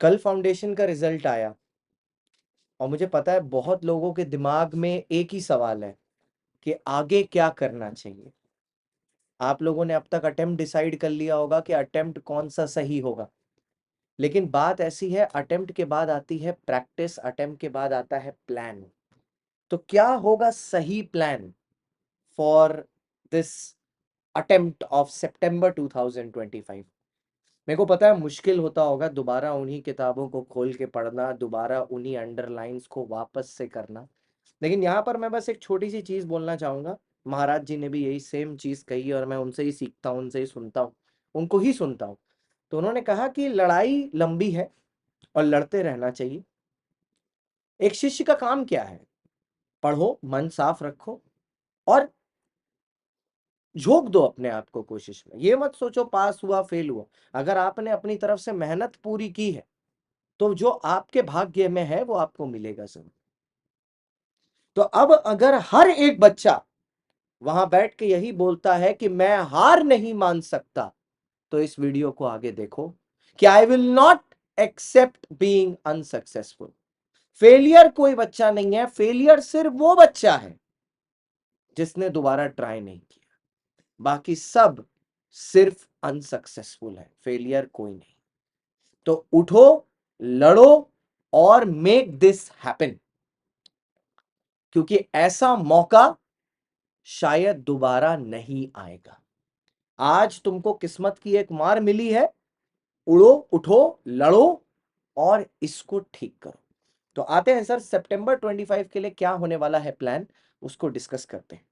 कल फाउंडेशन का रिजल्ट आया और मुझे पता है बहुत लोगों के दिमाग में एक ही सवाल है कि आगे क्या करना चाहिए। आप लोगों ने अब तक अटेम्प्ट डिसाइड कर लिया होगा कि अटेम्प्ट कौन सा सही होगा, लेकिन बात ऐसी है, अटेम्प्ट के बाद आती है प्रैक्टिस, अटेम्प्ट के बाद आता है प्लान। तो क्या होगा सही plan for this attempt of सितंबर 2025? मेरे को पता है मुश्किल होता होगा दोबारा उन्हीं किताबों को खोल के पढ़ना, दोबारा उन्हीं अंडरलाइंस को वापस से करना, लेकिन यहाँ पर मैं बस एक छोटी सी चीज बोलना चाहूंगा। महाराज जी ने भी यही सेम चीज कही और मैं उनसे ही सीखता हूँ, उनसे ही सुनता हूँ, उनको ही सुनता हूँ। तो उन्होंने कहा कि लड़ाई लंबी है और लड़ते रहना चाहिए। एक शिष्य का काम क्या है? पढ़ो, मन साफ रखो और झोंक दो अपने आप को कोशिश में। ये मत सोचो पास हुआ फेल हुआ। अगर आपने अपनी तरफ से मेहनत पूरी की है तो जो आपके भाग्य में है वो आपको मिलेगा जरूर। तो अब अगर हर एक बच्चा वहां बैठ के यही बोलता है कि मैं हार नहीं मान सकता, तो इस वीडियो को आगे देखो कि I will not accept being unsuccessful. Failure कोई बच्चा नहीं है, फेलियर सिर्फ वो बच्चा है जिसने दोबारा ट्राई नहीं किया। बाकी सब सिर्फ अनसक्सेसफुल है, फेलियर कोई नहीं। तो उठो, लड़ो और मेक दिस हैपन, क्योंकि ऐसा मौका शायद दोबारा नहीं आएगा। आज तुमको किस्मत की एक मार मिली है, उड़ो, उठो, लड़ो और इसको ठीक करो। तो आते हैं सर सितंबर 25 के लिए क्या होने वाला है प्लान, उसको डिस्कस करते हैं।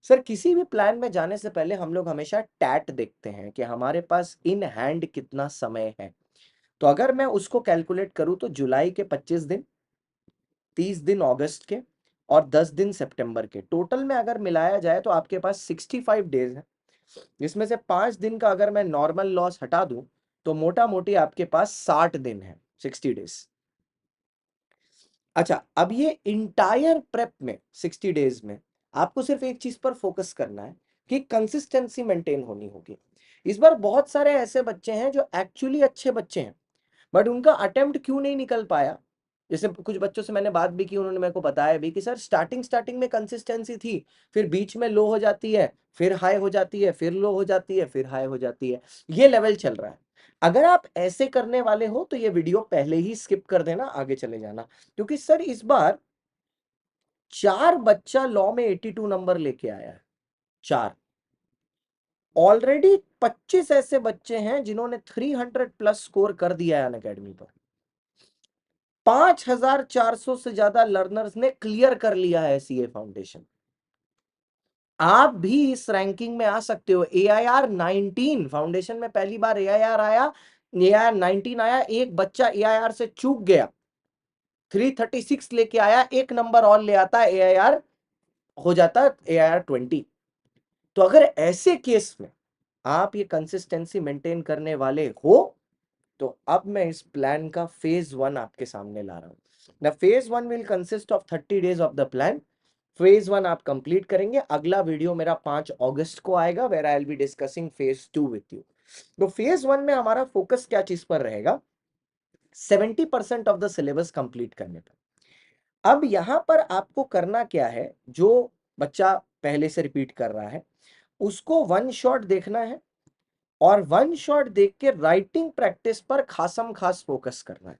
सर किसी भी प्लान में जाने से पहले हम लोग हमेशा टैट देखते हैं कि हमारे पास इन हैंड कितना समय है। तो अगर मैं उसको कैलकुलेट करूं तो जुलाई के 25 दिन, 30 दिन अगस्त के और 10 दिन सितंबर के, टोटल में अगर मिलाया जाए तो आपके पास 65 डेज है, जिसमें से 5 दिन का अगर मैं नॉर्मल लॉस हटा दूं तो मोटा मोटी आपके पास 60 दिन है, 60 डेज। अच्छा, अब ये इंटायर प्रेप में 60 डेज में आपको सिर्फ एक चीज पर फोकस करना है कि कंसिस्टेंसी मेंटेन होनी होगी। इस बार बहुत सारे ऐसे बच्चे हैं जो एक्चुअली अच्छे बच्चे हैं बट उनका अटेम्प्ट क्यों नहीं निकल पाया। जैसे कुछ बच्चों से मैंने बात भी की, उन्होंने मेरे को बताया भी कि सर स्टार्टिंग में कंसिस्टेंसी थी, फिर बीच में लो हो जाती है, फिर हाई हो जाती है, फिर लो हो जाती है, फिर हाई हो जाती है, ये लेवल चल रहा है। अगर आप ऐसे करने वाले हो तो ये वीडियो पहले ही स्किप कर देना, आगे चले जाना, क्योंकि सर इस बार 4 बच्चा लॉ में 82 नंबर लेके आया है। 4 ऑलरेडी 25 ऐसे बच्चे हैं जिन्होंने 300 प्लस स्कोर कर दिया है अनअकैडमी पर। 5400 से ज्यादा लर्नर्स ने क्लियर कर लिया है सीए फाउंडेशन। आप भी इस रैंकिंग में आ सकते हो। AIR 19 फाउंडेशन में पहली बार AIR आया, AIR 19 आया, एक बच्चा AIR से चूक गया, 336 लेके आया, एक नंबर और ले आता, AIR हो जाता AIR 20। तो अगर ऐसे केस में आप ये कंसिस्टेंसी मेंटेन करने वाले हो तो अब मैं इस प्लान का फेज 1 आपके सामने ला रहा हूं। The phase 1 will consist of 30 days of the plan. Phase 1 आप कंप्लीट करेंगे, अगला वीडियो मेरा 5 अगस्त को आएगा where I will be discussing phase 2 with you. तो फेज 1 में हमारा फोकस क्या चीज पर रहेगा? 70% ऑफ द सिलेबस कंप्लीट करने पर। अब यहां पर आपको करना क्या है, जो बच्चा पहले से रिपीट कर रहा है उसको वन शॉट देखना है और वन शॉट देख के राइटिंग प्रैक्टिस पर खासम खास फोकस करना है।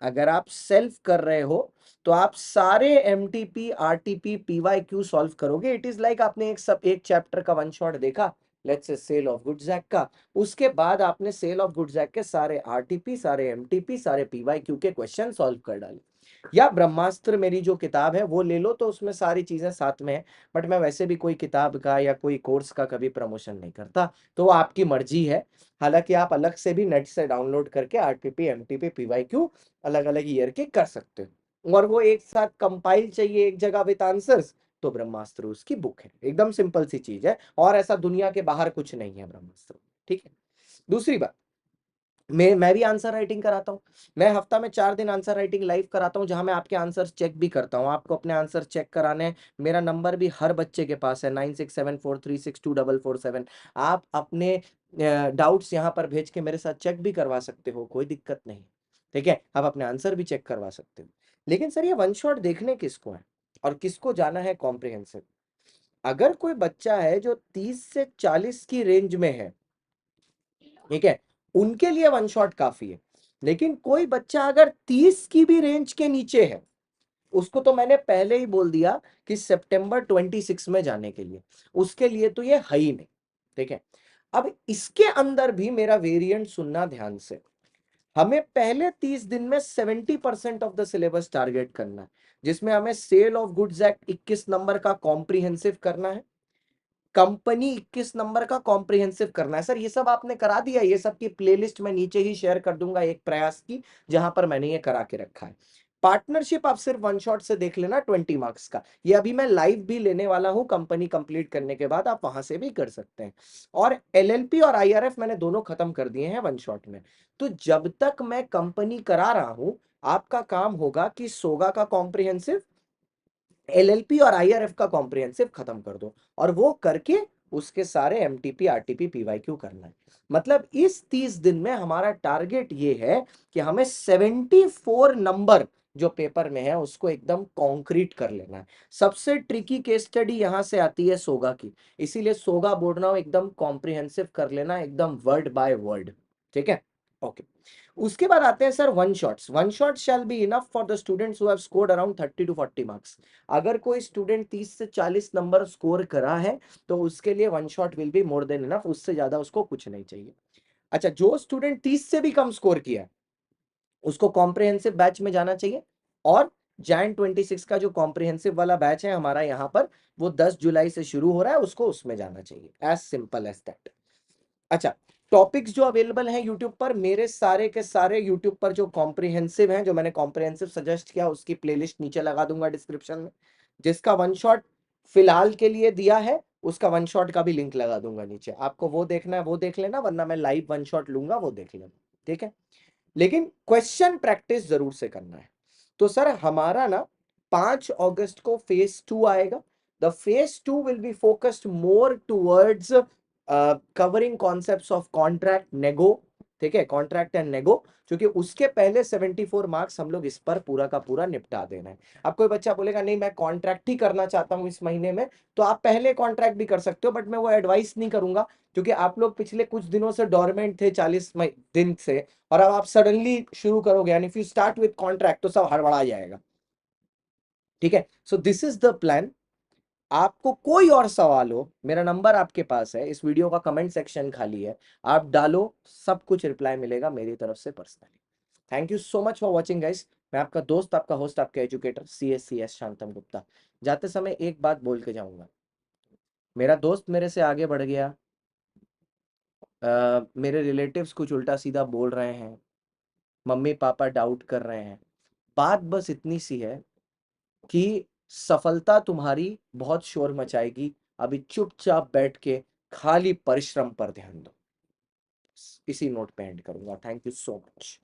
अगर आप सेल्फ कर रहे हो तो आप सारे MTP RTP PYQ सॉल्व करोगे। इट इज लाइक आपने एक चैप्टर का वन शॉट देखा, let's say sale of good जैक का, उसके बाद आपने सेल ऑफ गुड जैक के सारे RTP, सारे MTP, सारे PYQ के क्वेश्चन सॉल्व कर डाले। या ब्रह्मास्त्र मेरी जो किताब है वो ले लो, तो उसमें सारी चीजें साथ में है, बट मैं वैसे भी कोई किताब का या कोई कोर्स का कभी प्रमोशन नहीं करता, तो वो आपकी मर्जी है। हालांकि आप अलग से भी नेट से डाउनलोड करके RTP MTP PYQ अलग अलग ईयर के कर सकते हो, और वो एक साथ कंपाइल चाहिए एक जगह विद आंसर्स, तो ब्रह्मास्त्र उसकी बुक है। एकदम सिंपल सी चीज है और ऐसा दुनिया के बाहर कुछ नहीं है ब्रह्मास्त्र। ठीक है। दूसरी बात, मैं भी आंसर राइटिंग कराता हूँ। मैं हफ्ता में 4 दिन आंसर राइटिंग लाइव कराता हूँ, जहां मैं आपके आंसर चेक भी करता हूँ। आपको अपने आंसर चेक कराने हैं, मेरा नंबर भी हर बच्चे के पास है 9674362447। आप अपने डाउट्स यहाँ पर भेज के मेरे साथ चेक भी करवा सकते हो, कोई दिक्कत नहीं। ठीक है, आप अपने आंसर भी चेक करवा सकते हो। लेकिन सर ये वन शॉट देखने किसको है और किसको जाना है कॉम्प्रिहेंसिव? अगर कोई बच्चा है जो 30 से 40 की रेंज में है, ठीक है, उनके लिए वन शॉट काफी है। लेकिन कोई बच्चा अगर 30 की भी रेंज के नीचे है, उसको तो मैंने पहले ही बोल दिया कि सितंबर 26 में जाने के लिए, उसके लिए तो ये है ही नहीं। ठीक है, अब इसके अंदर भी मेरा वेरिएंट सुनना ध्यान से। हमें पहले 30 दिन में 70% ऑफ द सिलेबस टारगेट करना है, जिसमें हमें सेल ऑफ गुड्स एक्ट 21 नंबर का कॉम्प्रिहेंसिव करना है, कंपनी 21 नंबर का कॉम्प्रिहेंसिव करना है। सर ये सब आपने करा दिया, ये सब की प्लेलिस्ट मैं नीचे ही शेयर कर दूंगा एक प्रयास की, जहां पर मैंने ये करा के रखा है। पार्टनरशिप आप सिर्फ वन शॉट से देख लेना 20 मार्क्स का, ये अभी मैं लाइव भी लेने वाला हूं कंपनी कंप्लीट करने के बाद, आप वहां से भी कर सकते हैं। और एलएलपी और आईआरएफ मैंने दोनों खत्म कर दिए हैं वन शॉट में। तो जब तक मैं कंपनी करा रहा हूं, आपका काम होगा कि सोगा का कॉम्प्रिहेंसिव, एलएलपी और आईआरएफ का कॉम्प्रिहेंसिव खत्म कर दो, और वो करके उसके सारे एमटीपी आरटीपी पीवाईक्यू करना है। मतलब इस 30 दिन में हमारा टारगेट ये है कि हमें 74 नंबर जो पेपर में है उसको एकदम कॉन्क्रीट कर लेना है। सबसे ट्रिकी केस स्टडी यहां से आती है सोगा की, इसीलिए सोगा बोल रहा हूं एकदम कॉम्प्रिहेंसिव कर लेना, एकदम वर्ड बाय वर्ड। ठीक है, ओके। उसके बाद आते हैं sir one shots. One shot shall be enough for the students who have scored around 30 to 40 marks. अगर कोई स्टूडेंट 30 से 40 नंबर स्कोर करा है तो उसके लिए one shot will be more than enough, उससे ज्यादा उसको कुछ नहीं चाहिए। अच्छा, जो स्टूडेंट 30 से भी कम स्कोर किया उसको कॉम्प्रिहेंसिव बैच में जाना चाहिए, और जैन 26 का जो कॉम्प्रिहेंसिव वाला बैच है हमारा यहाँ पर, वो 10 जुलाई से शुरू हो रहा है, उसको उसमें जाना चाहिए। As simple as that. अच्छा, टॉपिक्स जो अवेलेबल हैं यूट्यूब पर, मेरे सारे के सारे यूट्यूब पर जो कॉम्प्रिहेंसिव हैं, जो मैंने कॉम्प्रिहेंसिव सजेस्ट किया, उसकी प्लेलिस्ट नीचे लगा दूंगा डिस्क्रिप्शन में। जिसका वन शॉट फिलहाल के लिए दिया है उसका वन शॉट का भी लिंक लगा दूंगा नीचे, आपको वो देखना है वो देख लेना, वरना मैं लाइव वन शॉट लूंगा, वो देख लेना। ठीक है, लेकिन क्वेश्चन प्रैक्टिस जरूर से करना है। तो सर हमारा ना 5 अगस्त को फेज 2 आएगा। The phase 2 will be focused more towards covering concepts of contract nego. ठीक है, कॉन्ट्रैक्ट एंड नेगो, क्योंकि उसके पहले 74 मार्क्स हम लोग इस पर पूरा का पूरा निपटा देना है। अब कोई बच्चा बोलेगा नहीं मैं कॉन्ट्रैक्ट ही करना चाहता हूं इस महीने में, तो आप पहले कॉन्ट्रैक्ट भी कर सकते हो, बट मैं वो एडवाइस नहीं करूंगा, क्योंकि आप लोग पिछले कुछ दिनों से डोरमेंट थे 40 दिन से, और अब आप सडनली शुरू करोगे, and if you start with contract तो सब हड़बड़ा जाएगा। ठीक है, so this is the plan. आपको कोई और सवाल हो, मेरा नंबर आपके पास है, इस वीडियो का कमेंट सेक्शन खाली है, आप डालो, सब कुछ रिप्लाई मिलेगा मेरी तरफ से personally. Thank you so much for watching guys. मैं आपका दोस्त, आपका होस्ट, आपका एजुकेटर CS शांतम गुप्ता। जाते समय एक बात बोल के जाऊंगा, मेरा दोस्त मेरे से आगे बढ़ गया, मेरे रिलेटिव्स कुछ उल्टा सीधा बोल रहे हैं, मम्मी पापा डाउट कर रहे हैं, बात बस इतनी सी है कि सफलता तुम्हारी बहुत शोर मचाएगी, अभी चुपचाप बैठ के खाली परिश्रम पर ध्यान दो। इसी नोट पे एंड करूंगा। Thank you so much.